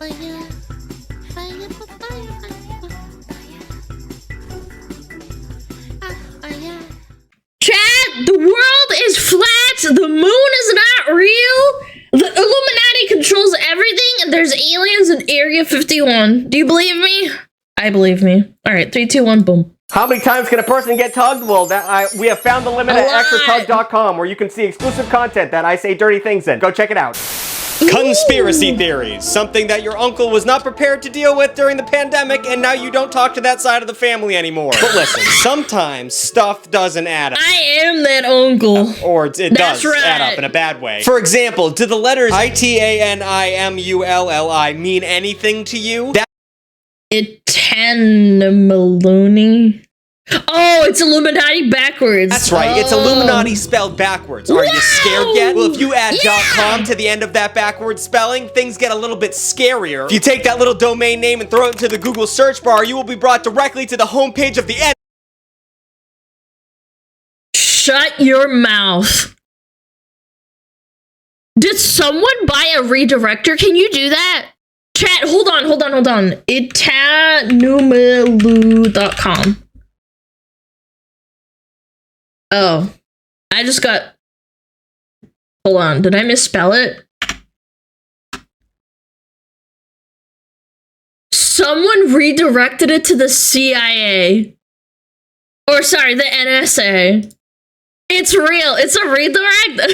Chat, the world is flat, the moon is not real, the Illuminati controls everything, and there's aliens in Area 51. Do you believe me? I believe me. Alright, 3, 2, 1, boom. How many times can a person get tugged? Well, we have found the limit at extratug.com, where you can see exclusive content that I say dirty things in. Go check it out. Conspiracy theories, something that your uncle was not prepared to deal with during the pandemic, and now you don't talk to that side of the family anymore. But listen, sometimes stuff doesn't add up. I am that uncle. Or it does add up in a bad way. For example, do the letters ITANIMULLI mean anything to you? Itanimaloony. Oh, it's Illuminati backwards. That's right, it's Illuminati spelled backwards. Are you scared yet? Well, if you add .com to the end of that backwards spelling, things get a little bit scarier. If you take that little domain name and throw it into the Google search bar, you will be brought directly to the homepage of the N. Shut your mouth. Did someone buy a redirector? Can you do that? Chat, hold on. Itanumalu.com. Oh, I just got... Hold on, did I misspell it? Someone redirected it to the CIA. Or sorry, the NSA. It's real, it's a redirect.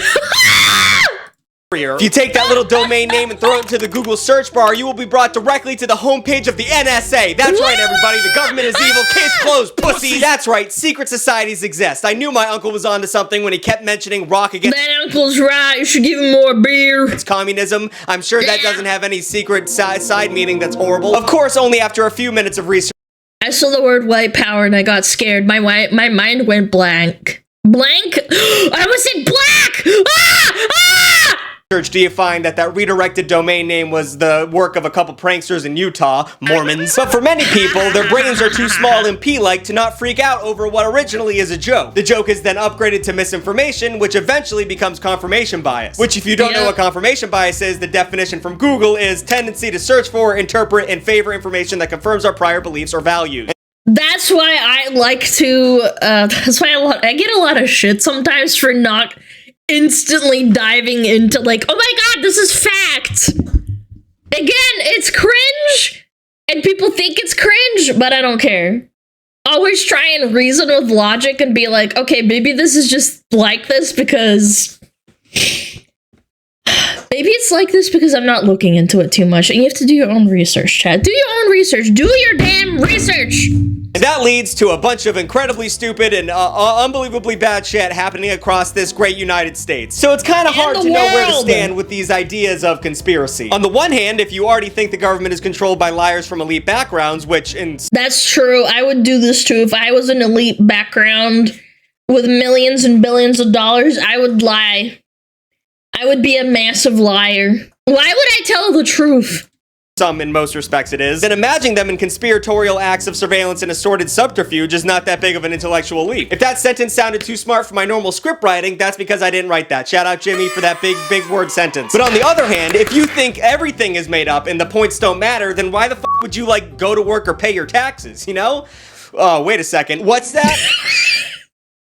If you take that little domain name and throw it into the Google search bar, you will be brought directly to the homepage of the NSA. That's right, everybody. The government is evil. Case closed, pussy. That's right. Secret societies exist. I knew my uncle was onto something when he kept mentioning rock against... That uncle's right. You should give him more beer. It's communism. I'm sure that doesn't have any secret side meaning that's horrible. Of course, only after a few minutes of research. I saw the word white power and I got scared. My mind went blank. Blank? I almost said black! Do you find that redirected domain name was the work of a couple pranksters in Utah, Mormons? But for many people, their brains are too small and pea-like to not freak out over what originally is a joke. The joke is then upgraded to misinformation, which eventually becomes confirmation bias. Which, if you don't know what confirmation bias is, the definition from Google is tendency to search for, interpret, and favor information that confirms our prior beliefs or values. That's why I like to, that's why I get a lot of shit sometimes for not instantly diving into like, oh my god, this is fact. Again, it's cringe, and people think it's cringe, but I don't care. Always try and reason with logic and be like, okay, maybe this is just like this because... Maybe it's like this because I'm not looking into it too much, and you have to do your own research, chat. Do your own research. Do your damn research! And that leads to a bunch of incredibly stupid and unbelievably bad shit happening across this great United States. So it's kind of hard to know where to stand with these ideas of conspiracy. On the one hand, if you already think the government is controlled by liars from elite backgrounds, which in... That's true. I would do this too. If I was an elite background with millions and billions of dollars, I would lie. I would be a massive liar. Why would I tell the truth? Some, in most respects, it is. Then imagining them in conspiratorial acts of surveillance and assorted subterfuge is not that big of an intellectual leap. If that sentence sounded too smart for my normal script writing, that's because I didn't write that. Shout out Jimmy for that big word sentence. But on the other hand, if you think everything is made up and the points don't matter, then why the f would you, like, go to work or pay your taxes, you know? Oh, wait a second. What's that?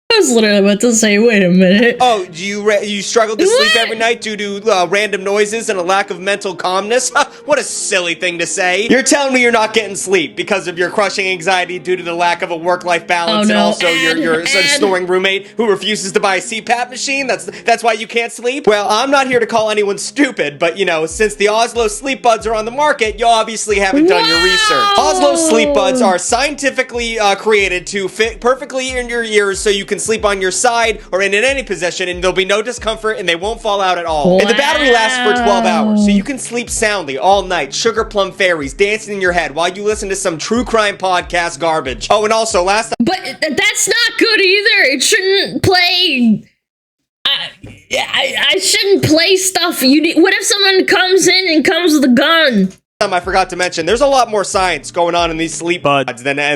I was literally about to say, wait a minute. Oh, do you struggle to sleep every night due to random noises and a lack of mental calmness? What a silly thing to say. You're telling me you're not getting sleep because of your crushing anxiety due to the lack of a work-life balance and also your snoring roommate who refuses to buy a CPAP machine? That's why you can't sleep? Well, I'm not here to call anyone stupid, but, you know, since the Oslo sleep buds are on the market, you obviously haven't done your research. Oslo sleep buds are scientifically created to fit perfectly in your ears so you can sleep on your side or in any position and there'll be no discomfort and they won't fall out at all. And the battery lasts for 12 hours, so you can sleep soundly all night, sugar plum fairies dancing in your head while you listen to some true crime podcast garbage. Oh, and also last... But that's not good either. It shouldn't play... I shouldn't play stuff. What if someone comes in and comes with a gun? I forgot to mention, there's a lot more science going on in these sleep buds than I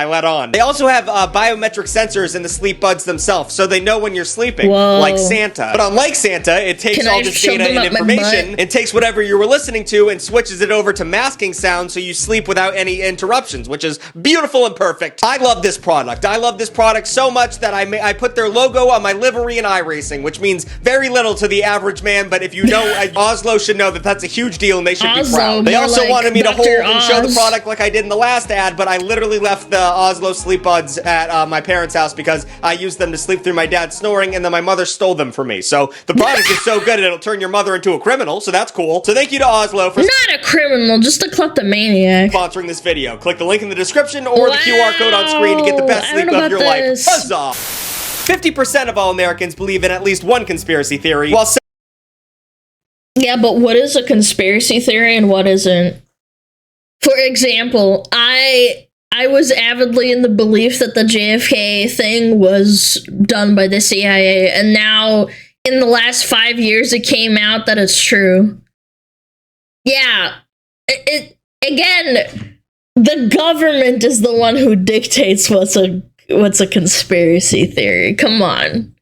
let on. They also have biometric sensors in the sleep buds themselves, so they know when you're sleeping, like Santa. But unlike Santa, it takes all this data and information and takes whatever you were listening to and switches it over to masking sound so you sleep without any interruptions, which is beautiful and perfect. I love this product. I love this product so much that I put their logo on my livery in iRacing, which means very little to the average man, but if you know, Oslo should know that that's a huge deal and they should be proud. They also wanted me to hold and show the product like I did in the last ad, but I literally left the Oslo sleep buds at my parents' house because I used them to sleep through my dad snoring, and then my mother stole them from me. So the product is so good it'll turn your mother into a criminal, so that's cool. So thank you to Oslo for not a criminal, just a kleptomaniac. Sponsoring this video. Click the link in the description or the QR code on screen to get the best sleep of your life. Huzzah! 50% of all Americans believe in at least one conspiracy theory, while yeah, but what is a conspiracy theory and what isn't? For example, I was avidly in the belief that the JFK thing was done by the CIA, and now in the last 5 years it came out that it's true. Yeah, again, the government is the one who dictates what's a conspiracy theory. Come on.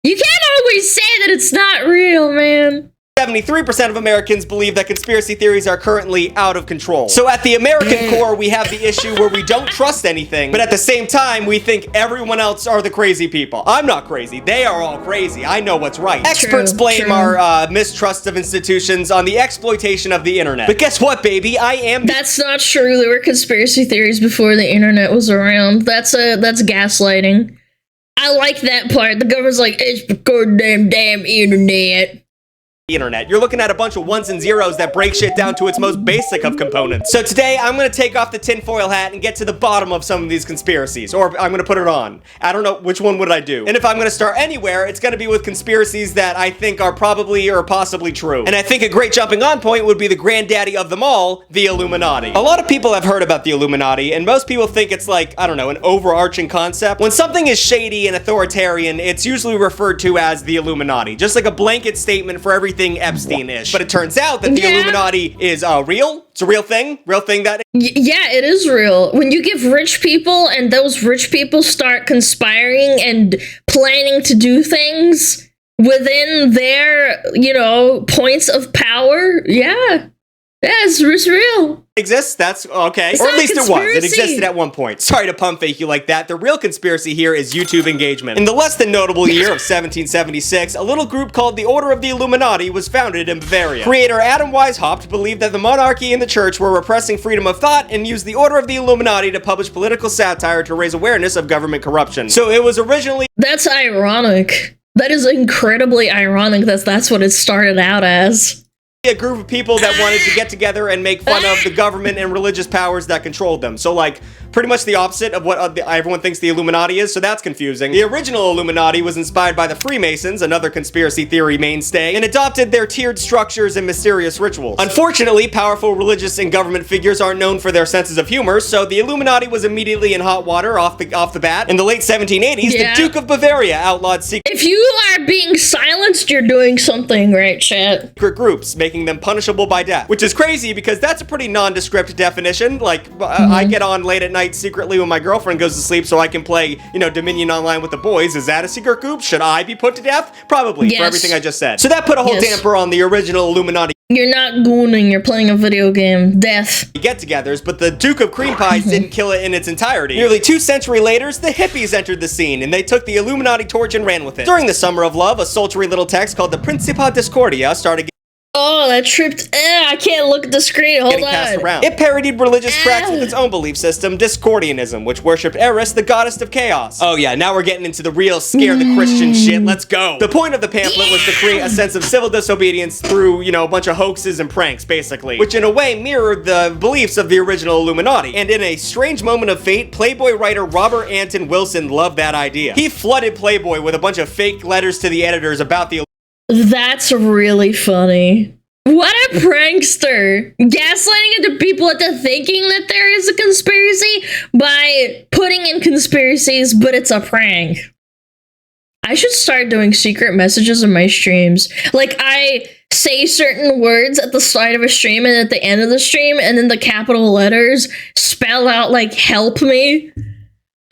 You can't always say that it's not real, man. 73% of Americans believe that conspiracy theories are currently out of control. So at the American core, we have the issue where we don't trust anything, but at the same time, we think everyone else are the crazy people. I'm not crazy. They are all crazy. I know what's right. Experts blame our mistrust of institutions on the exploitation of the internet. But guess what, baby? That's not true. There were conspiracy theories before the internet was around. That's gaslighting. I like that part. The government's like, it's the goddamn internet. You're looking at a bunch of ones and zeros that break shit down to its most basic of components. So today, I'm gonna take off the tinfoil hat and get to the bottom of some of these conspiracies, or I'm gonna put it on. I don't know, which one would I do? And if I'm gonna start anywhere, it's gonna be with conspiracies that I think are probably or possibly true. And I think a great jumping on point would be the granddaddy of them all, the Illuminati. A lot of people have heard about the Illuminati, and most people think it's like, I don't know, an overarching concept. When something is shady and authoritarian, it's usually referred to as the Illuminati, just like a blanket statement for everything Epstein-ish. But it turns out that the Illuminati is real. It's a real thing that... Yeah, it is real. When you give rich people and those rich people start conspiring and planning to do things within their, points of power, it's real. Exists? That's okay. Or at least it was. It existed at one point. Sorry to pump fake you like that. The real conspiracy here is YouTube engagement. In the less than notable year of 1776, a little group called the Order of the Illuminati was founded in Bavaria. Creator Adam Weishaupt believed that the monarchy and the church were repressing freedom of thought and used the Order of the Illuminati to publish political satire to raise awareness of government corruption. So it was originally... That's ironic. That is incredibly ironic that that's what it started out as. A group of people that wanted to get together and make fun of the government and religious powers that controlled them. So like pretty much the opposite of what everyone thinks the Illuminati is, so that's confusing. The original Illuminati was inspired by the Freemasons, another conspiracy theory mainstay, and adopted their tiered structures and mysterious rituals. Unfortunately, powerful religious and government figures aren't known for their senses of humor, so the Illuminati was immediately in hot water off the bat. In the late 1780s, the Duke of Bavaria outlawed secret... If you are being silenced, you're doing something right, chat. ...groups, making them punishable by death. Which is crazy because that's a pretty nondescript definition. Like, I get on late at night secretly when my girlfriend goes to sleep so I can play, Dominion Online with the boys. Is that a secret group? Should I be put to death? Probably, for everything I just said. So that put a whole damper on the original Illuminati. You're not gooning, you're playing a video game. Death. Get-togethers, but the Duke of Cream Pies didn't kill it in its entirety. Nearly 2 centuries later, the hippies entered the scene, and they took the Illuminati torch and ran with it. During the Summer of Love, a sultry little text called the Principa Discordia started... Oh, that tripped. I can't look at the screen. Hold on. It parodied religious tracts with its own belief system, Discordianism, which worshipped Eris, the goddess of chaos. Oh yeah, now we're getting into the real scare the Christian shit. Let's go. The point of the pamphlet was to create a sense of civil disobedience through, a bunch of hoaxes and pranks, basically, which in a way mirrored the beliefs of the original Illuminati. And in a strange moment of fate, Playboy writer Robert Anton Wilson loved that idea. He flooded Playboy with a bunch of fake letters to the editors about the... That's really funny. What a prankster. Gaslighting into people into thinking that there is a conspiracy by putting in conspiracies, but it's a prank. I should start doing secret messages in my streams. Like, I say certain words at the start of a stream and at the end of the stream, and then the capital letters spell out like "help me."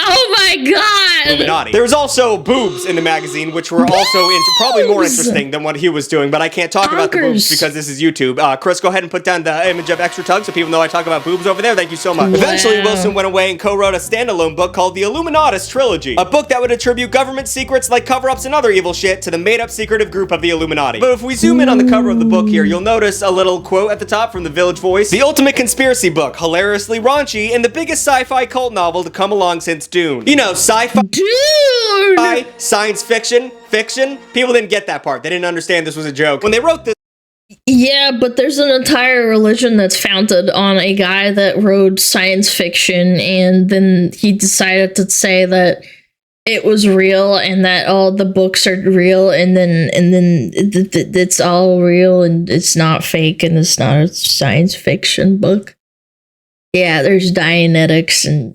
Oh my god! Illuminati. There was also boobs in the magazine, which were also probably more interesting than what he was doing, but I can't talk about the boobs because this is YouTube. Chris, go ahead and put down the image of Extra Tug so people know I talk about boobs over there. Thank you so much. Wow. Eventually, Wilson went away and co-wrote a standalone book called the Illuminatus Trilogy, a book that would attribute government secrets like cover-ups and other evil shit to the made-up secretive group of the Illuminati. But if we zoom in on the cover of the book here, you'll notice a little quote at the top from the Village Voice. The ultimate conspiracy book, hilariously raunchy, and the biggest sci-fi cult novel to come along since Dune. You know, sci-fi, dude, science fiction. People didn't get that part. They didn't understand this was a joke. When they wrote this. Yeah, but there's an entire religion that's founded on a guy that wrote science fiction, and then he decided to say that it was real and that all the books are real, and then it's all real and it's not fake and it's not a science fiction book. Yeah, there's Dianetics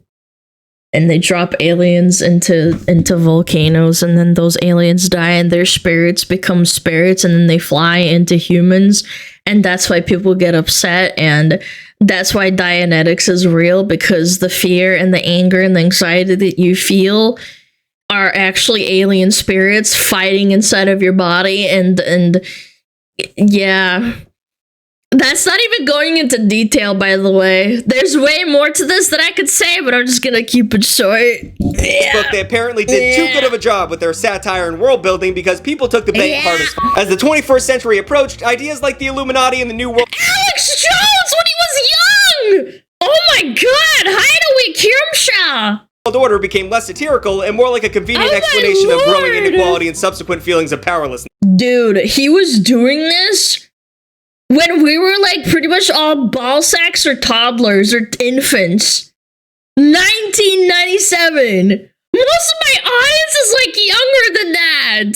and they drop aliens into volcanoes, and then those aliens die and their spirits become spirits, and then they fly into humans, and that's why people get upset, and that's why Dianetics is real, because the fear and the anger and the anxiety that you feel are actually alien spirits fighting inside of your body, and yeah. That's not even going into detail, by the way. There's way more to this that I could say, but I'm just gonna keep it short. Yeah. Book, they apparently did too good of a job with their satire and world building because people took the bait hard as the 21st century approached. Ideas like the Illuminati and the New World. Alex Jones when he was young! Oh my god! Hideaway Kirmshaw! Order became less satirical and more like a convenient explanation of growing inequality and subsequent feelings of powerlessness. Dude, he was doing this when we were like pretty much all ball sacks or toddlers or infants. 1997. Most of my audience is like younger than that.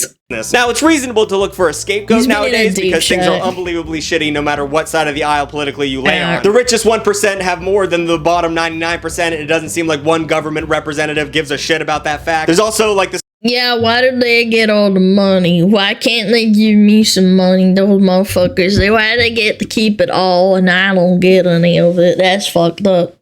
Now, it's reasonable to look for a scapegoat nowadays because things are unbelievably shitty no matter what side of the aisle politically you lay on. The richest 1% have more than the bottom 99%, and it doesn't seem like one government representative gives a shit about that fact. There's also like this. Yeah, why did they get all the money? Why can't they give me some money, those motherfuckers? Why do they get to keep it all and I don't get any of it? That's fucked up.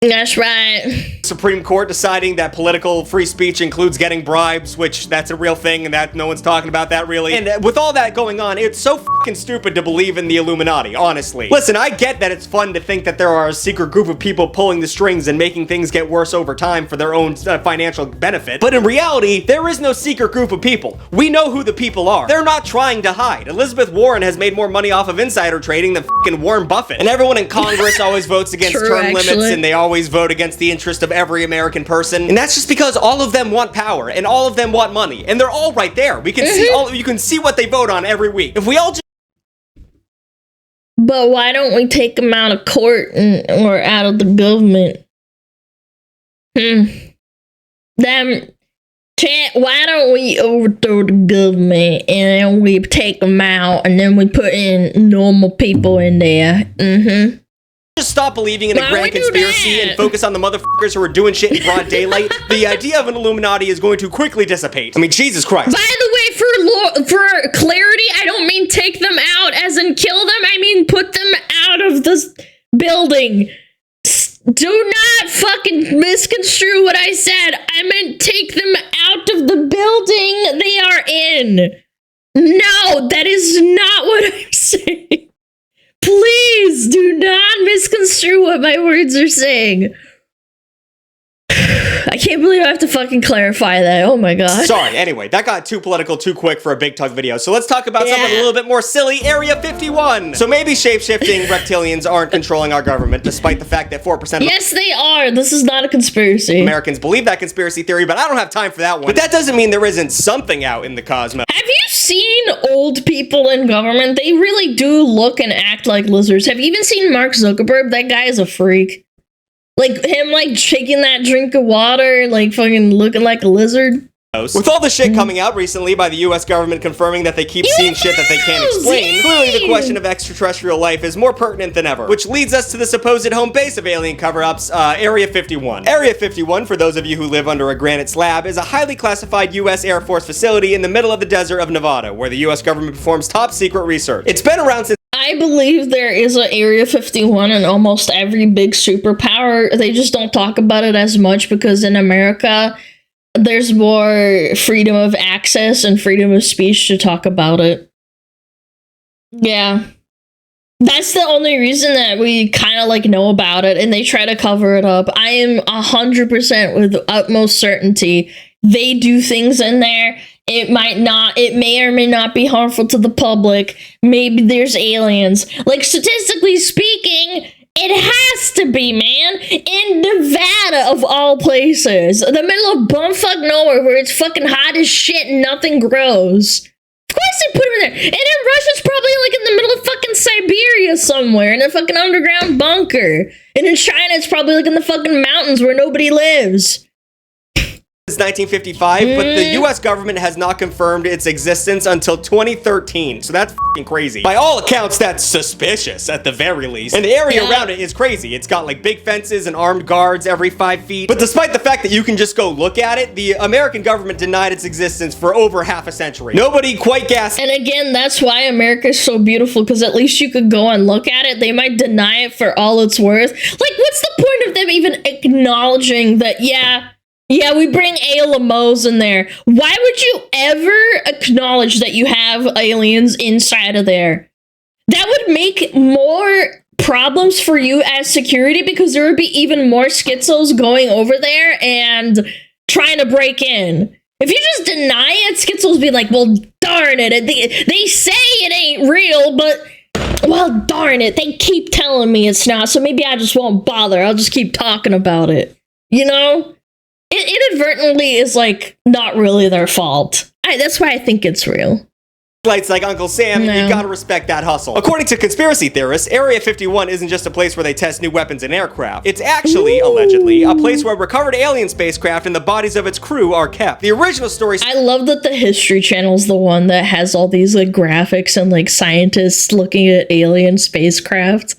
That's right. Supreme Court deciding that political free speech includes getting bribes, which that's a real thing and that no one's talking about that really. And with all that going on, it's so fucking stupid to believe in the Illuminati, honestly. Listen, I get that it's fun to think that there are a secret group of people pulling the strings and making things get worse over time for their own financial benefit. But in reality, there is no secret group of people. We know who the people are. They're not trying to hide. Elizabeth Warren has made more money off of insider trading than fucking Warren Buffett. And everyone in Congress always votes against term limits, and they always vote against the interest of every American person, and that's just because all of them want power and all of them want money, and they're all right there. We can see all. You can see what they vote on every week. If we all just. But why don't we take them out of court or out of the government? Why don't we overthrow the government and we take them out and then we put in normal people in there? Just stop believing in a grand conspiracy and focus on the motherfuckers who are doing shit in broad daylight. The idea of an Illuminati is going to quickly dissipate. I mean, Jesus Christ. By the way, for clarity, I don't mean take them out as in kill them. I mean put them out of this building. Do not fucking misconstrue what I said. I meant take them out of the building they are in. No, that is not what I'm saying. Please do not misconstrue what my words are saying. I can't believe I have to fucking clarify that. Oh my god. Sorry, anyway, that got too political too quick for a BigTugg video, so let's talk about something a little bit more silly. Area 51! So maybe shape-shifting reptilians aren't controlling our government, despite the fact that 4% of yes, they are! This is not a conspiracy. Americans believe that conspiracy theory, but I don't have time for that one. But that doesn't mean there isn't something out in the cosmos. Have you seen old people in government? They really do look and act like lizards. Have you even seen Mark Zuckerberg? That guy is a freak. Like him, like shaking that drink of water, like fucking looking like a lizard. With all the shit coming out recently by the US government confirming that they keep seeing shit that they can't explain, clearly the question of extraterrestrial life is more pertinent than ever, which leads us to the supposed home base of alien cover-ups, Area 51. Area 51, for those of you who live under a granite slab, is a highly classified US Air Force facility in the middle of the desert of Nevada, where the US government performs top-secret research. It's been around since I believe there is an Area 51 in almost every big superpower. They just don't talk about it as much because in America, there's more freedom of access and freedom of speech to talk about it. Yeah. That's the only reason that we kind of like know about it, and they try to cover it up. I am 100% with utmost certainty they do things in there. It may or may not be harmful to the public. Maybe there's aliens. Like, statistically speaking, it has to be, man. In Nevada, of all places. The middle of bumfuck nowhere where it's fucking hot as shit and nothing grows. Of course they put him in there. And then Russia's probably like in the middle of fucking Siberia somewhere in a fucking underground bunker. And in China, it's probably like in the fucking mountains where nobody lives. 1955, but the US government has not confirmed its existence until 2013, so that's f***ing crazy. By all accounts, that's suspicious, at the very least. And the area around it is crazy. It's got like big fences and armed guards every 5 feet. But despite the fact that you can just go look at it, the American government denied its existence for over half a century. Nobody quite gasped. And again, that's why America's so beautiful, because at least you could go and look at it. They might deny it for all it's worth. Like, what's the point of them even acknowledging that, yeah, we bring ALMOs in there. Why would you ever acknowledge that you have aliens inside of there? That would make more problems for you as security, because there would be even more schizos going over there and trying to break in. If you just deny it, schizos be like, well, darn it. They say it ain't real, but, well, darn it. They keep telling me it's not, so maybe I just won't bother. I'll just keep talking about it. You know? It inadvertently is, like, not really their fault. That's why I think it's real. Lights like Uncle Sam, and you gotta respect that hustle. According to conspiracy theorists, Area 51 isn't just a place where they test new weapons and aircraft. It's actually, allegedly, a place where recovered alien spacecraft and the bodies of its crew are kept. The original story... I love that the History Channel's the one that has all these, like, graphics and, like, scientists looking at alien spacecraft.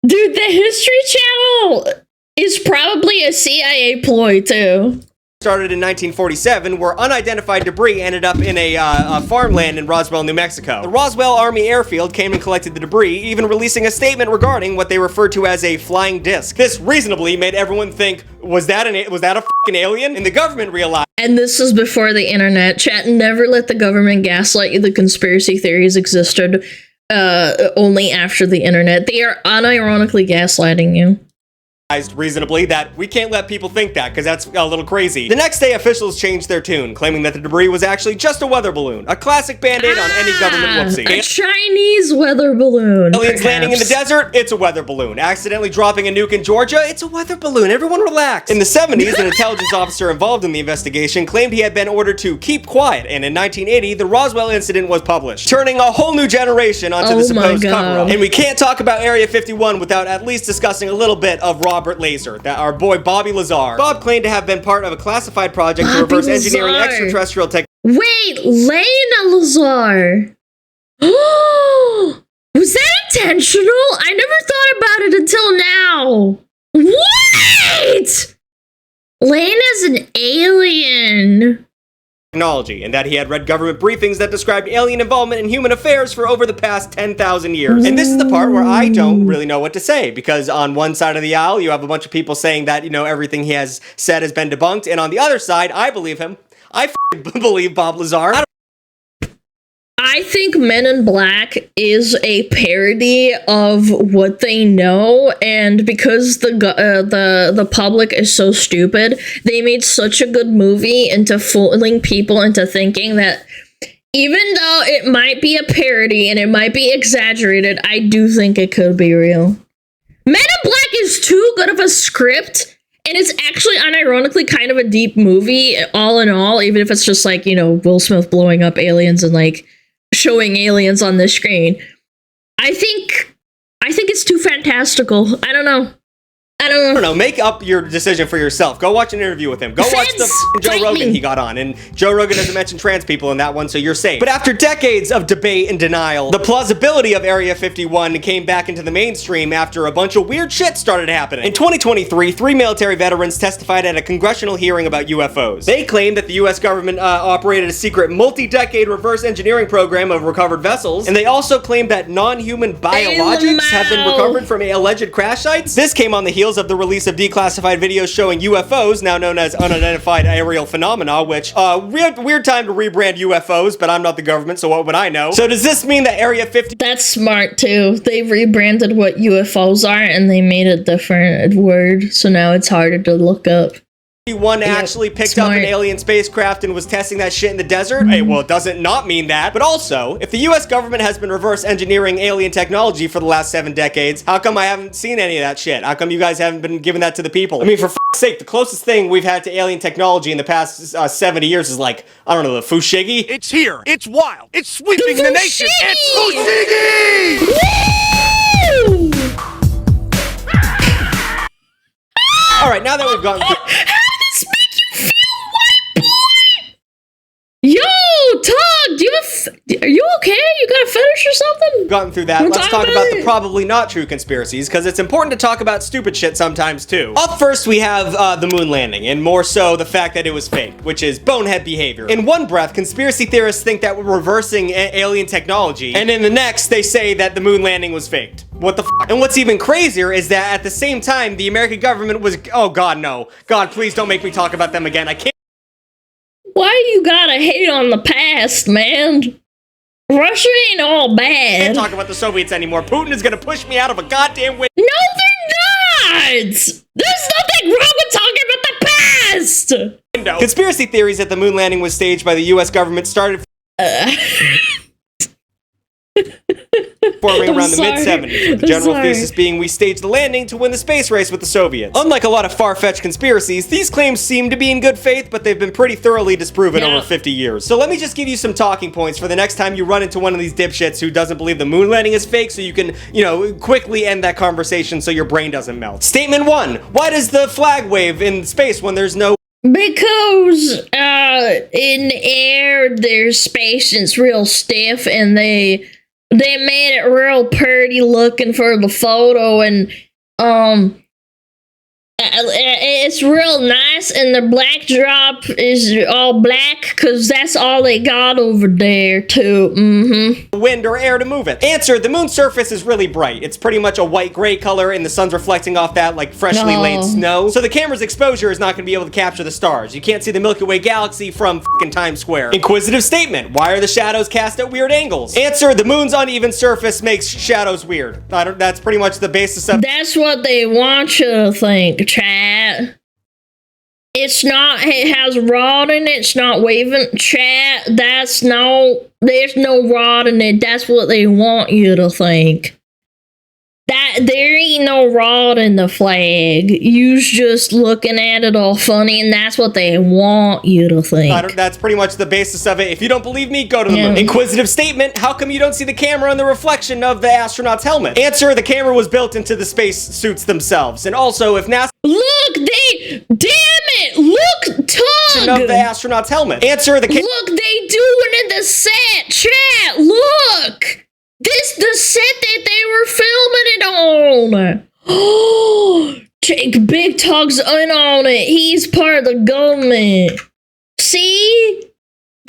Dude, the History Channel is probably a CIA ploy, too. Started in 1947, where unidentified debris ended up in a farmland in Roswell, New Mexico. The Roswell Army Airfield came and collected the debris, even releasing a statement regarding what they referred to as a flying disc. This reasonably made everyone think, was that a fucking alien? And the government realized... And this is before the internet. Chat, never let the government gaslight you. The conspiracy theories existed only after the internet. They are unironically gaslighting you. Reasonably that we can't let people think that, because that's a little crazy. The next day, officials changed their tune, claiming that the debris was actually just a weather balloon, a classic band-aid on any government whoopsie. A Chinese weather balloon. Aliens landing in the desert, it's a weather balloon. Accidentally dropping a nuke in Georgia, it's a weather balloon. Everyone relax. In the 70s, an intelligence officer involved in the investigation claimed he had been ordered to keep quiet, and in 1980, the Roswell incident was published, turning a whole new generation onto the supposed cover-up. And we can't talk about Area 51 without at least discussing a little bit of Robert Lazar, that our boy Bobby Lazar. Bob claimed to have been part of a classified project to reverse engineering extraterrestrial technology. Wait, Lena Lazar. Was that intentional? I never thought about it until now. Wait! Lena's an alien. Technology, and that he had read government briefings that described alien involvement in human affairs for over the past 10,000 years. And this is the part where I don't really know what to say, because on one side of the aisle, you have a bunch of people saying that, you know, everything he has said has been debunked, and on the other side, I believe him. I believe Bob Lazar. I think Men in Black is a parody of what they know, and because the public is so stupid, they made such a good movie into fooling people into thinking that even though it might be a parody and it might be exaggerated, I do think it could be real. Men in Black is too good of a script, and it's actually unironically kind of a deep movie, all in all, even if it's just like, you know, Will Smith blowing up aliens and like showing aliens on the screen. I think it's too fantastical. I don't know. kind I don't of... know, make up your decision for yourself. Go watch an interview with him. Go watch the Joe Rogan he got on. And Joe Rogan doesn't mention trans people in that one, so you're safe. But after decades of debate and denial, the plausibility of Area 51 came back into the mainstream after a bunch of weird shit started happening. In 2023, 3 military veterans testified at a congressional hearing about UFOs. They claimed that the US government operated a secret multi-decade reverse engineering program of recovered vessels, and they also claimed that non-human biologics have been recovered from alleged crash sites. This came on the heels of the release of declassified videos showing UFOs, now known as unidentified aerial phenomena, which, weird time to rebrand UFOs, but I'm not the government, so what would I know? So does this mean that Area 50... That's smart, too. They rebranded what UFOs are, and they made a different word, so now it's harder to look up. One actually picked up an alien spacecraft and was testing that shit in the desert? Hey, well, it doesn't not mean that. But also, if the US government has been reverse engineering alien technology for the last 7 decades, how come I haven't seen any of that shit? How come you guys haven't been giving that to the people? I mean, for f***'s sake, the closest thing we've had to alien technology in the past 70 years is like, I don't know, the Fushigi? It's here. It's wild. It's sweeping the nation. It's Fushigi! All right, now that we've gotten through... Yo, Tug, are you okay? You got a fetish or something? Gotten through that, let's talk about the probably not true conspiracies, because it's important to talk about stupid shit sometimes too. Up first, we have the moon landing, and more so the fact that it was fake, which is bonehead behavior. In one breath, conspiracy theorists think that we're reversing alien technology, and in the next, they say that the moon landing was faked. What the f***? And what's even crazier is that at the same time, the American government was... Oh god, no. God, please don't make me talk about them again. I can't... Why you gotta hate on the past, man? Russia ain't all bad. I can't talk about the Soviets anymore. Putin is gonna push me out of a goddamn window. No, they're not! There's nothing wrong with talking about the past! Conspiracy theories that the moon landing was staged by the US government started forming around the mid-70s, with the general thesis being we staged the landing to win the space race with the Soviets. Unlike a lot of far-fetched conspiracies, these claims seem to be in good faith, but they've been pretty thoroughly disproven over 50 years. So let me just give you some talking points for the next time you run into one of these dipshits who doesn't believe the moon landing is fake, so you can, you know, quickly end that conversation so your brain doesn't melt. Statement 1. Why does the flag wave in space when there's no... Because, in air, there's space and it's real stiff, and they made it real pretty looking for the photo, and it's real nice, and the backdrop is all black because that's all they got over there too. Wind or air to move it. Answer: the moon's surface is really bright. It's pretty much a white-gray color, and the sun's reflecting off that like freshly laid snow. So the camera's exposure is not going to be able to capture the stars. You can't see the Milky Way galaxy from fucking Times Square. Inquisitive statement: why are the shadows cast at weird angles? Answer: the moon's uneven surface makes shadows weird. That's pretty much the basis of... That's what they want you to think, chat. It has rod in it, it's not waving, chat. There's no rod in it. That's what they want you to think. That there ain't no rod in the flag. You's just looking at it all funny, and that's what they want you to think. That's pretty much the basis of it. If you don't believe me, go to the moon. Inquisitive statement: how come you don't see the camera and the reflection of the astronaut's helmet? Answer: the camera was built into the space suits themselves. And also, if NASA... Look, damn it! Look, Tug! Of the astronaut's helmet. Answer: the... Look, they doing in the set, chat, look! This the set that they were filming it on. Oh, BigTugg's in on it. He's part of the government. See?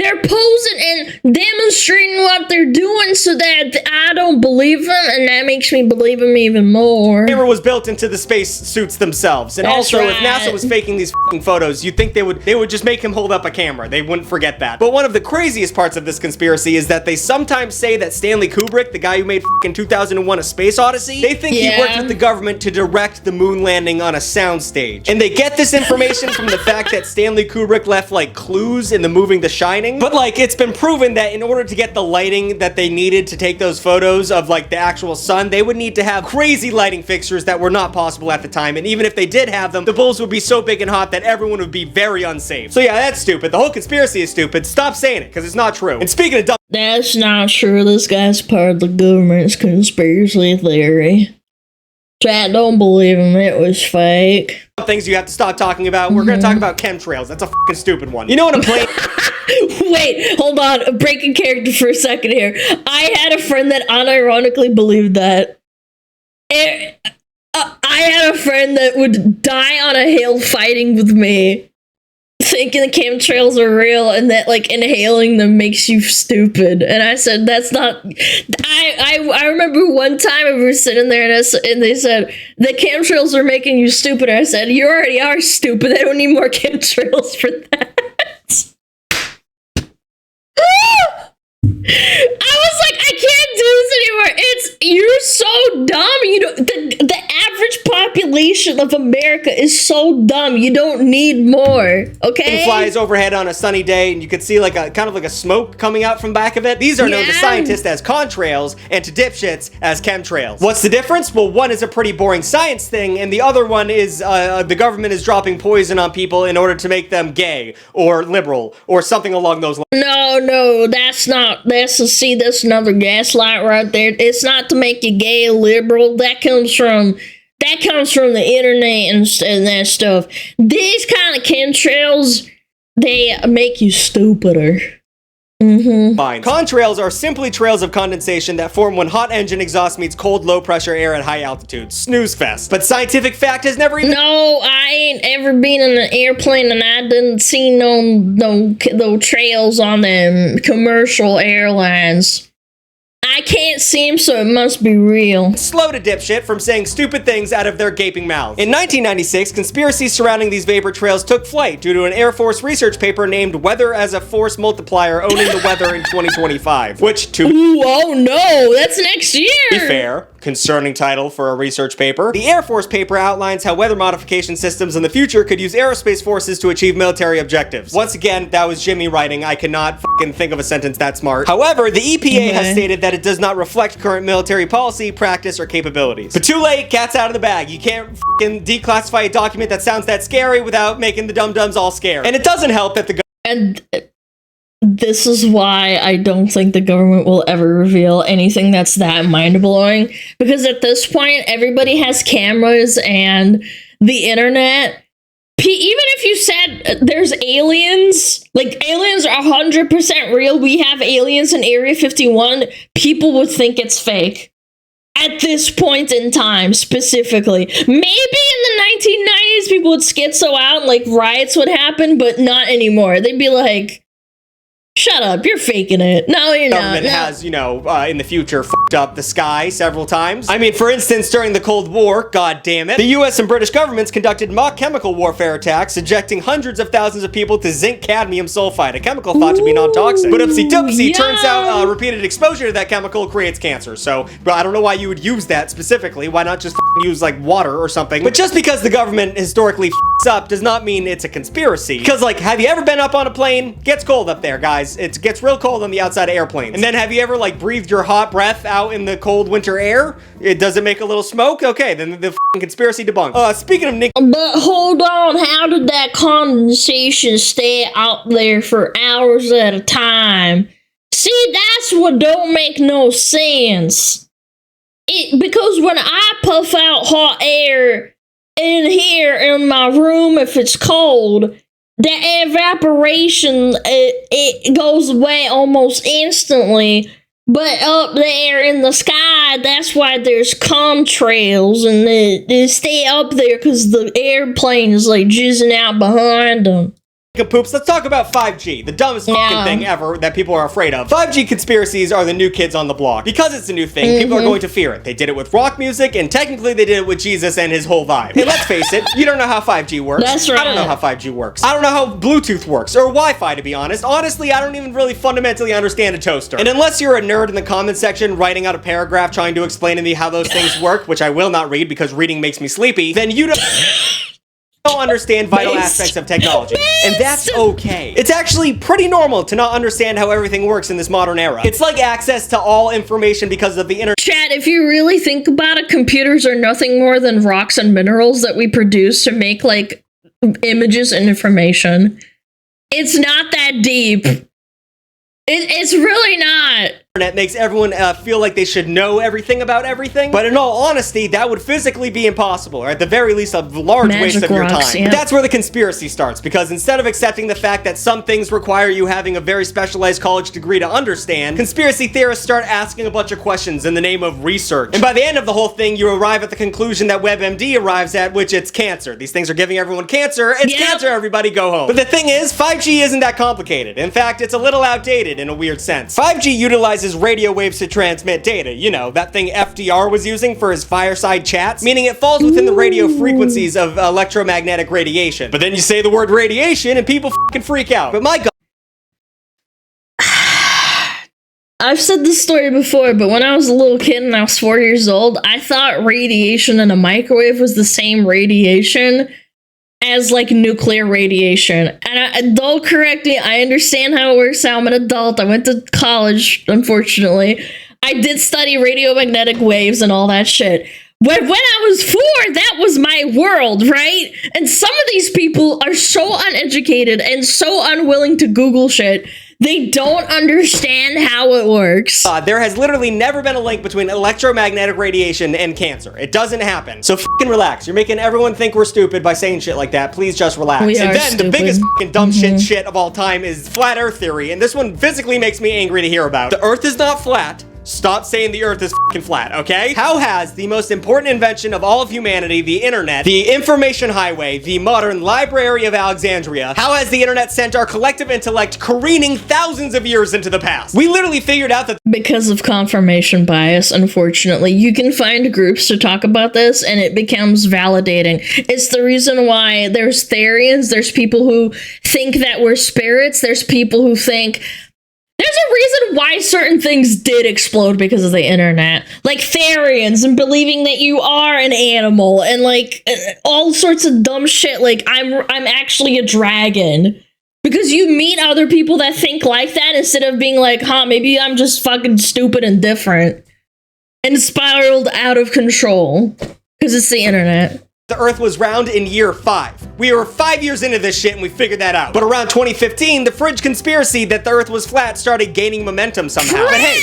They're posing and demonstrating what they're doing so that I don't believe them, and that makes me believe them even more. The camera was built into the space suits themselves. And That's also, right. if NASA was faking these f***ing photos, you'd think they would just make him hold up a camera. They wouldn't forget that. But one of the craziest parts of this conspiracy is that they sometimes say that Stanley Kubrick, the guy who made f***ing 2001: A Space Odyssey, they think he worked with the government to direct the moon landing on a soundstage. And they get this information from the fact that Stanley Kubrick left like clues in the movie The Shining. But like, it's been proven that in order to get the lighting that they needed to take those photos of like the actual sun, they would need to have crazy lighting fixtures that were not possible at the time. And even if they did have them, the bulbs would be so big and hot that everyone would be very unsafe. So yeah, that's stupid. The whole conspiracy is stupid. Stop saying it, because it's not true. And speaking of dumb... That's not true. This guy's part of the government's conspiracy theory. Chat, don't believe him. It was fake. Things you have to stop talking about. We're gonna talk about chemtrails. That's a fucking stupid one. You know what I'm playing? Wait, hold on. Breaking character for a second here. I had a friend that unironically believed that. I had a friend that would die on a hill fighting with me, thinking the chemtrails are real and that like inhaling them makes you stupid. And I said, that's not. I remember one time we were sitting there and they said the chemtrails are making you stupid. I said, you already are stupid. They don't need more chemtrails for that. I was like, I can't do this anymore. You're so dumb. You don't. The average population of America is so dumb. You don't need more. Okay. Flies overhead on a sunny day, and you could see like a kind of like a smoke coming out from back of it. These are known to scientists as contrails and to dipshits as chemtrails. What's the difference? Well, one is a pretty boring science thing, and the other one is the government is dropping poison on people in order to make them gay or liberal or something along those lines. No, that's not. That's another gaslight right there. It's not to make you gay or liberal. That comes from the internet and that stuff. These kind of chemtrails, they make you stupider. Contrails are simply trails of condensation that form when hot engine exhaust meets cold, low-pressure air at high altitudes. Snooze fest. But scientific fact has never even— No, I ain't ever been in an airplane and I didn't see no trails on them commercial airlines. I can't see them, so it must be real. Slow to dipshit from saying stupid things out of their gaping mouths. In 1996, conspiracies surrounding these vapor trails took flight due to an Air Force research paper named Weather as a Force Multiplier Owning the Weather in 2025, which oh no, that's next year! To be fair, concerning title for a research paper. The Air Force paper outlines how weather modification systems in the future could use aerospace forces to achieve military objectives. Once again, that was Jimmy writing. I cannot fucking think of a sentence that smart. However, the EPA has stated that it does not reflect current military policy, practice, or capabilities. But too late, cat's out of the bag. You can't fucking declassify a document that sounds that scary without making the dum-dums all scared. And it doesn't help that the And this is why I don't think the government will ever reveal anything that's that mind-blowing. Because at this point, everybody has cameras and the internet. Even if you said there's aliens, like aliens are 100% real, we have aliens in Area 51, people would think it's fake. At this point in time, specifically. Maybe in the 1990s, people would schizo out and like riots would happen, but not anymore. They'd be like, shut up, you're faking it. No, you're not. Government has, you know, in the future, f***ed up the sky several times. I mean, for instance, during the Cold War, god damn it, the US and British governments conducted mock chemical warfare attacks, subjecting hundreds of thousands of people to zinc cadmium sulfide, a chemical thought to be non-toxic. But oopsie-doopsie, turns out repeated exposure to that chemical creates cancer. So, bro, I don't know why you would use that specifically. Why not just use, like, water or something? But just because the government historically f***s up does not mean it's a conspiracy. Because, like, have you ever been up on a plane? Gets cold up there, guys. It gets real cold on the outside of airplanes. And then have you ever like breathed your hot breath out in the cold winter air? Does it make a little smoke? Okay, then the conspiracy debunked. Speaking of Nick— But hold on, how did that condensation stay out there for hours at a time? See, that's what don't make no sense. Because when I puff out hot air in here in my room, if it's cold, the evaporation, it goes away almost instantly. But up there in the sky, that's why there's contrails, and they stay up there because the airplane is like jizzing out behind them. Poops, let's talk about 5G, the dumbest fucking thing ever that people are afraid of. 5G conspiracies are the new kids on the block. Because it's a new thing, people are going to fear it. They did it with rock music, and technically they did it with Jesus and his whole vibe. And let's face it, you don't know how 5G works. That's right. I don't know how 5G works. I don't know how Bluetooth works, or Wi-Fi, to be honest. Honestly, I don't even really fundamentally understand a toaster. And unless you're a nerd in the comment section writing out a paragraph trying to explain to me how those things work, which I will not read because reading makes me sleepy, then you don't understand vital aspects of technology, and that's okay. It's actually pretty normal to not understand how everything works in this modern era. It's like access to all information because of the internet. Chat, if you really think about it, computers are nothing more than rocks and minerals that we produce to make, like, images and information. It's not that deep. It's really not. internet makes everyone feel like they should know everything about everything. But in all honesty, that would physically be impossible, or at the very least a large waste of your time. Yeah. But that's where the conspiracy starts, because instead of accepting the fact that some things require you having a very specialized college degree to understand, conspiracy theorists start asking a bunch of questions in the name of research. And by the end of the whole thing, you arrive at the conclusion that WebMD arrives at, which it's cancer. These things are giving everyone cancer. It's cancer, everybody go home. But the thing is, 5G isn't that complicated. In fact, it's a little outdated in a weird sense. 5G utilizes radio waves to transmit data. You know, that thing FDR was using for his fireside chats, meaning it falls within the radio frequencies of electromagnetic radiation. But then you say the word radiation and people fucking freak out. But my god. I've said this story before, but when I was a little kid and I was 4 years old, I thought radiation in a microwave was the same radiation as like nuclear radiation. And don't correct me, I understand how it works now. I'm an adult. I went to college, unfortunately. I did study radiomagnetic waves and all that shit. When I was 4, that was my world, right? And some of these people are so uneducated and so unwilling to Google shit. They don't understand how it works. There has literally never been a link between electromagnetic radiation and cancer. It doesn't happen. So fucking relax. You're making everyone think we're stupid by saying shit like that. Please just relax. And then the biggest fucking dumb shit of all time is flat earth theory. And this one physically makes me angry to hear about. The earth is not flat. Stop saying the earth is fucking flat, okay? How has the most important invention of all of humanity, the internet, the information highway, the modern Library of Alexandria, how has the internet sent our collective intellect careening thousands of years into the past? We literally figured out that because of confirmation bias, unfortunately, you can find groups to talk about this and it becomes validating. It's the reason why there's Therians, there's people who think that we're spirits, there's people who think there's a reason why certain things did explode because of the internet. Like Therians and believing that you are an animal and like all sorts of dumb shit like I'm actually a dragon. Because you meet other people that think like that instead of being like, maybe I'm just fucking stupid and different. And spiraled out of control. Because it's the internet. the Earth was round in year 5. We were 5 years into this shit and we figured that out. But around 2015, the fringe conspiracy that the Earth was flat started gaining momentum somehow. But hey,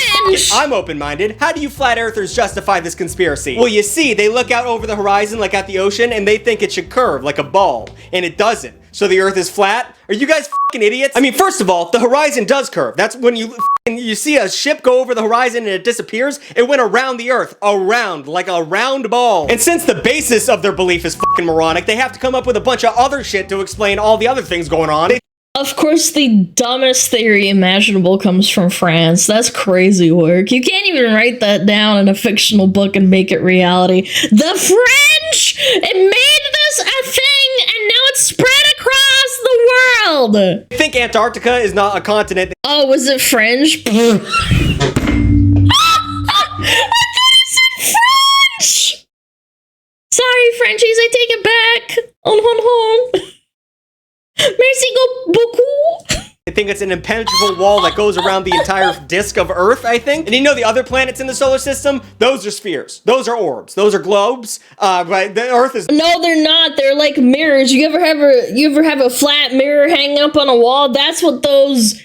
I'm open-minded. How do you flat earthers justify this conspiracy? Well, you see, they look out over the horizon like at the ocean and they think it should curve like a ball. And it doesn't. So the Earth is flat? Are you guys fucking idiots? I mean, first of all, the horizon does curve. That's when you see a ship go over the horizon and it disappears. It went around the Earth, around, like a round ball. And since the basis of their belief is fucking moronic, they have to come up with a bunch of other shit to explain all the other things going on. Of course, the dumbest theory imaginable comes from France. That's crazy work. You can't even write that down in a fictional book and make it reality. The French! It made this a thing, and now it's spread across the world! I think Antarctica is not a continent. Oh, was it French? I thought it said French! Sorry, Frenchies, I take it back. On. Merci beaucoup. I think it's an impenetrable wall that goes around the entire disk of Earth, I think. And you know the other planets in the solar system? Those are spheres. Those are orbs. Those are globes. Right? The Earth is... No, they're not. They're like mirrors. You ever have a flat mirror hanging up on a wall? That's what those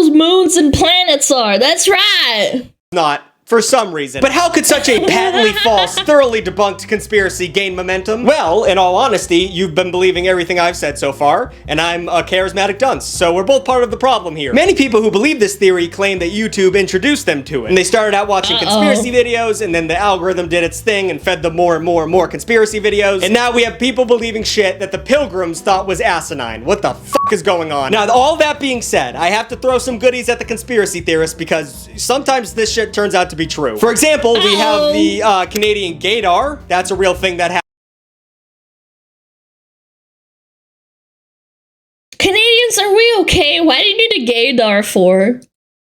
moons and planets are. That's right. Not. For some reason. But how could such a patently false, thoroughly debunked conspiracy gain momentum? Well, in all honesty, you've been believing everything I've said so far, and I'm a charismatic dunce, so we're both part of the problem here. Many people who believe this theory claim that YouTube introduced them to it. And they started out watching conspiracy videos, and then the algorithm did its thing and fed them more and more and more conspiracy videos. And now we have people believing shit that the Pilgrims thought was asinine. What the fuck is going on? Now, all that being said, I have to throw some goodies at the conspiracy theorists because sometimes this shit turns out to be true. For example, we have the Canadian gaydar. That's a real thing that happened. Canadians, are we okay? Why do you need a gaydar for? In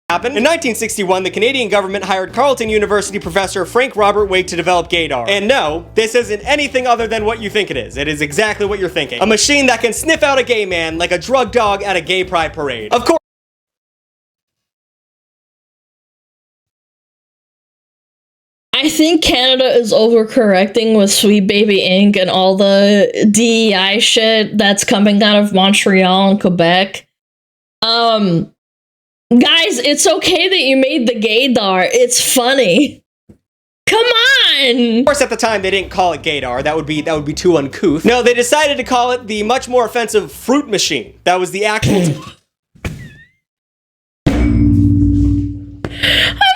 1961, the Canadian government hired Carleton University professor Frank Robert Wake to develop gaydar. And no, this isn't anything other than what you think it is. It is exactly what you're thinking. A machine that can sniff out a gay man like a drug dog at a gay pride parade. Of course. I think Canada is overcorrecting with Sweet Baby Inc. and all the DEI shit that's coming out of Montreal and Quebec. Guys, it's okay that you made the gaydar. It's funny. Come on! Of course, at the time, they didn't call it gaydar. That would be too uncouth. No, they decided to call it the much more offensive fruit machine. That was the actual... I'm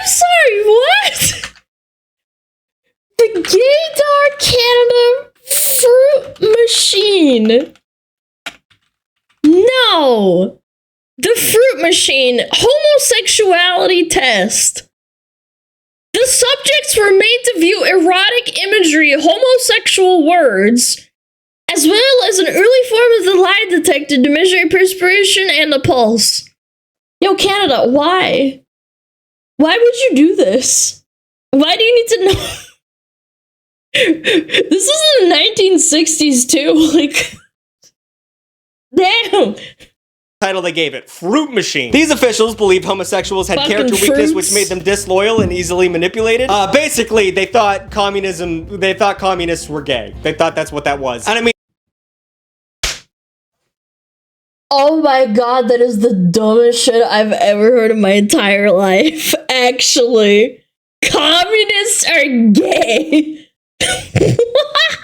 sorry, what? The Gaydar Canada fruit machine. No. The fruit machine homosexuality test. The subjects were made to view erotic imagery, homosexual words, as well as an early form of the lie detector to measure perspiration and the pulse. Yo, Canada, why? Why would you do this? Why do you need to know? This is in the 1960s too. Like, damn. Title they gave it, Fruit Machine. These officials believed homosexuals had Fucking character weakness, fruits. which made them disloyal and easily manipulated. Basically, they thought communists were gay. They thought that's what that was. And I mean, Oh my god, that is the dumbest shit I've ever heard in my entire life. Actually, communists are gay. What?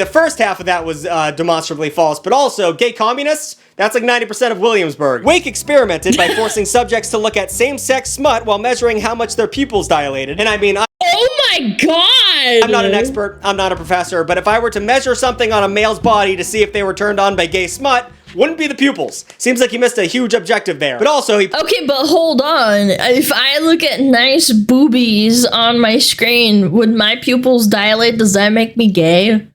the first half of that was demonstrably false, but also gay communists, that's like 90% of Williamsburg. Wake experimented by forcing subjects to look at same-sex smut while measuring how much their pupils dilated. And I mean, Oh my god! I'm not an expert, I'm not a professor, but if I were to measure something on a male's body to see if they were turned on by gay smut, wouldn't be the pupils. Seems like he missed a huge objective there. But also, he... Okay, but hold on. If I look at nice boobies on my screen, would my pupils dilate? Does that make me gay?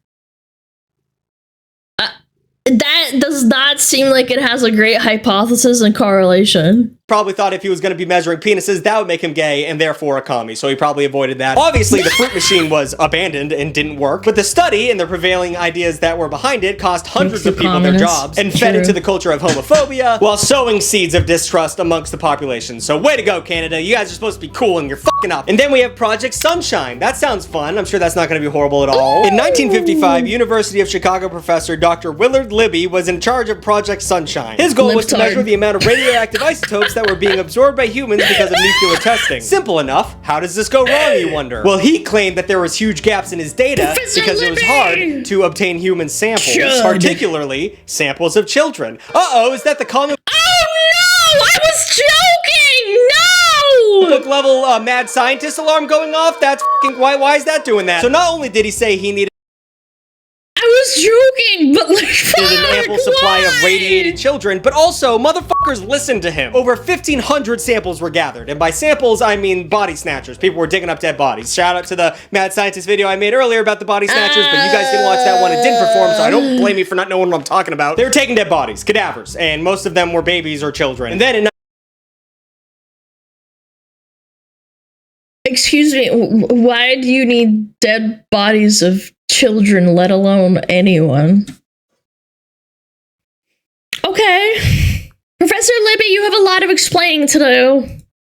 That does not seem like it has a great hypothesis and correlation. probably thought if he was going to be measuring penises, that would make him gay and therefore a commie, so he probably avoided that. Obviously, the fruit machine was abandoned and didn't work, but the study and the prevailing ideas that were behind it cost hundreds of people their jobs and fed into the culture of homophobia while sowing seeds of distrust amongst the population. So way to go, Canada. You guys are supposed to be cool and you're fucking up. And then we have Project Sunshine. That sounds fun. I'm sure that's not going to be horrible at all. In 1955, University of Chicago professor Dr. Willard Libby was in charge of Project Sunshine. His goal was to measure the amount of radioactive isotopes that were being absorbed by humans because of nuclear testing. Simple enough. How does this go wrong, you wonder? Well, he claimed that there was huge gaps in his data because it was hard to obtain human samples, particularly samples of children. Uh-oh, is that the common... Oh no! I was joking! No! book level mad scientist alarm going off? That's f***ing... Why is that doing that? So not only did he say he needed I was joking, but like, an ample supply of radiated children, but also motherfuckers listened to him. Over 1,500 samples were gathered, and by samples I mean body snatchers. People were digging up dead bodies. Shout out to the mad scientist video I made earlier about the body snatchers, but you guys didn't watch that one. It didn't perform, so I don't blame you for not knowing what I'm talking about. They were taking dead bodies, cadavers, and most of them were babies or children. And then in... Excuse me, why do you need dead bodies of children, let alone anyone? Okay. Professor Libby, you have a lot of explaining to do.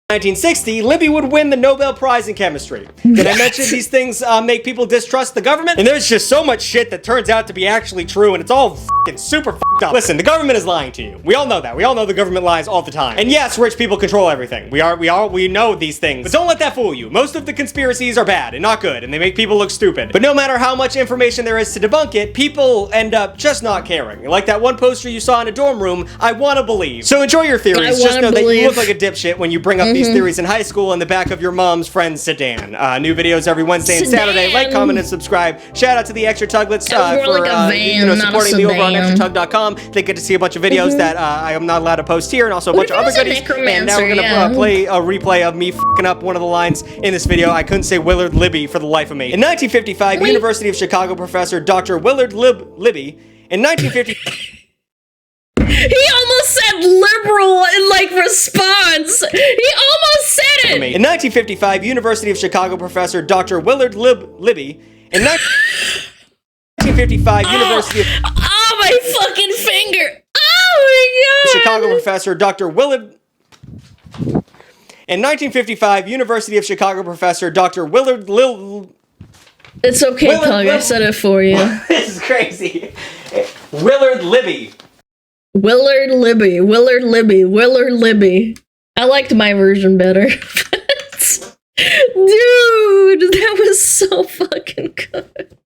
1960, Libby would win the Nobel Prize in Chemistry. Did I mention these things make people distrust the government? And there's just so much shit that turns out to be actually true, and it's all f***ing super f***ed up. Listen, the government is lying to you. We all know that. We all know the government lies all the time. And yes, rich people control everything. We know these things. But don't let that fool you. Most of the conspiracies are bad and not good, and they make people look stupid. But no matter how much information there is to debunk it, people end up just not caring. Like that one poster you saw in a dorm room, I want to believe. So enjoy your theories. Just know that you look like a dipshit when you bring up these theories in high school in the back of your mom's friend's sedan. New videos every Wednesday and Saturday. Like, comment, and subscribe. Shout out to the Extra Tugglets for supporting me over on extratug.com. They get to see a bunch of videos that I am not allowed to post here, and also a bunch of other goodies. And now we're gonna play a replay of me fucking up one of the lines in this video. I couldn't say Willard Libby for the life of me. In 1955, University of Chicago professor Dr. Willard Libby. In 1950. He almost said liberal in, like, response. He almost said it. In 1955, University of Chicago professor Dr. Willard Libby. In 1955, University of... Oh, my fucking finger. Oh, my God. Chicago professor Dr. Willard... In 1955, University of Chicago professor Dr. Willard It's okay, Pug. I said it for you. This is crazy. Willard Libby. Willard Libby. I liked my version better. Dude, that was so fucking good.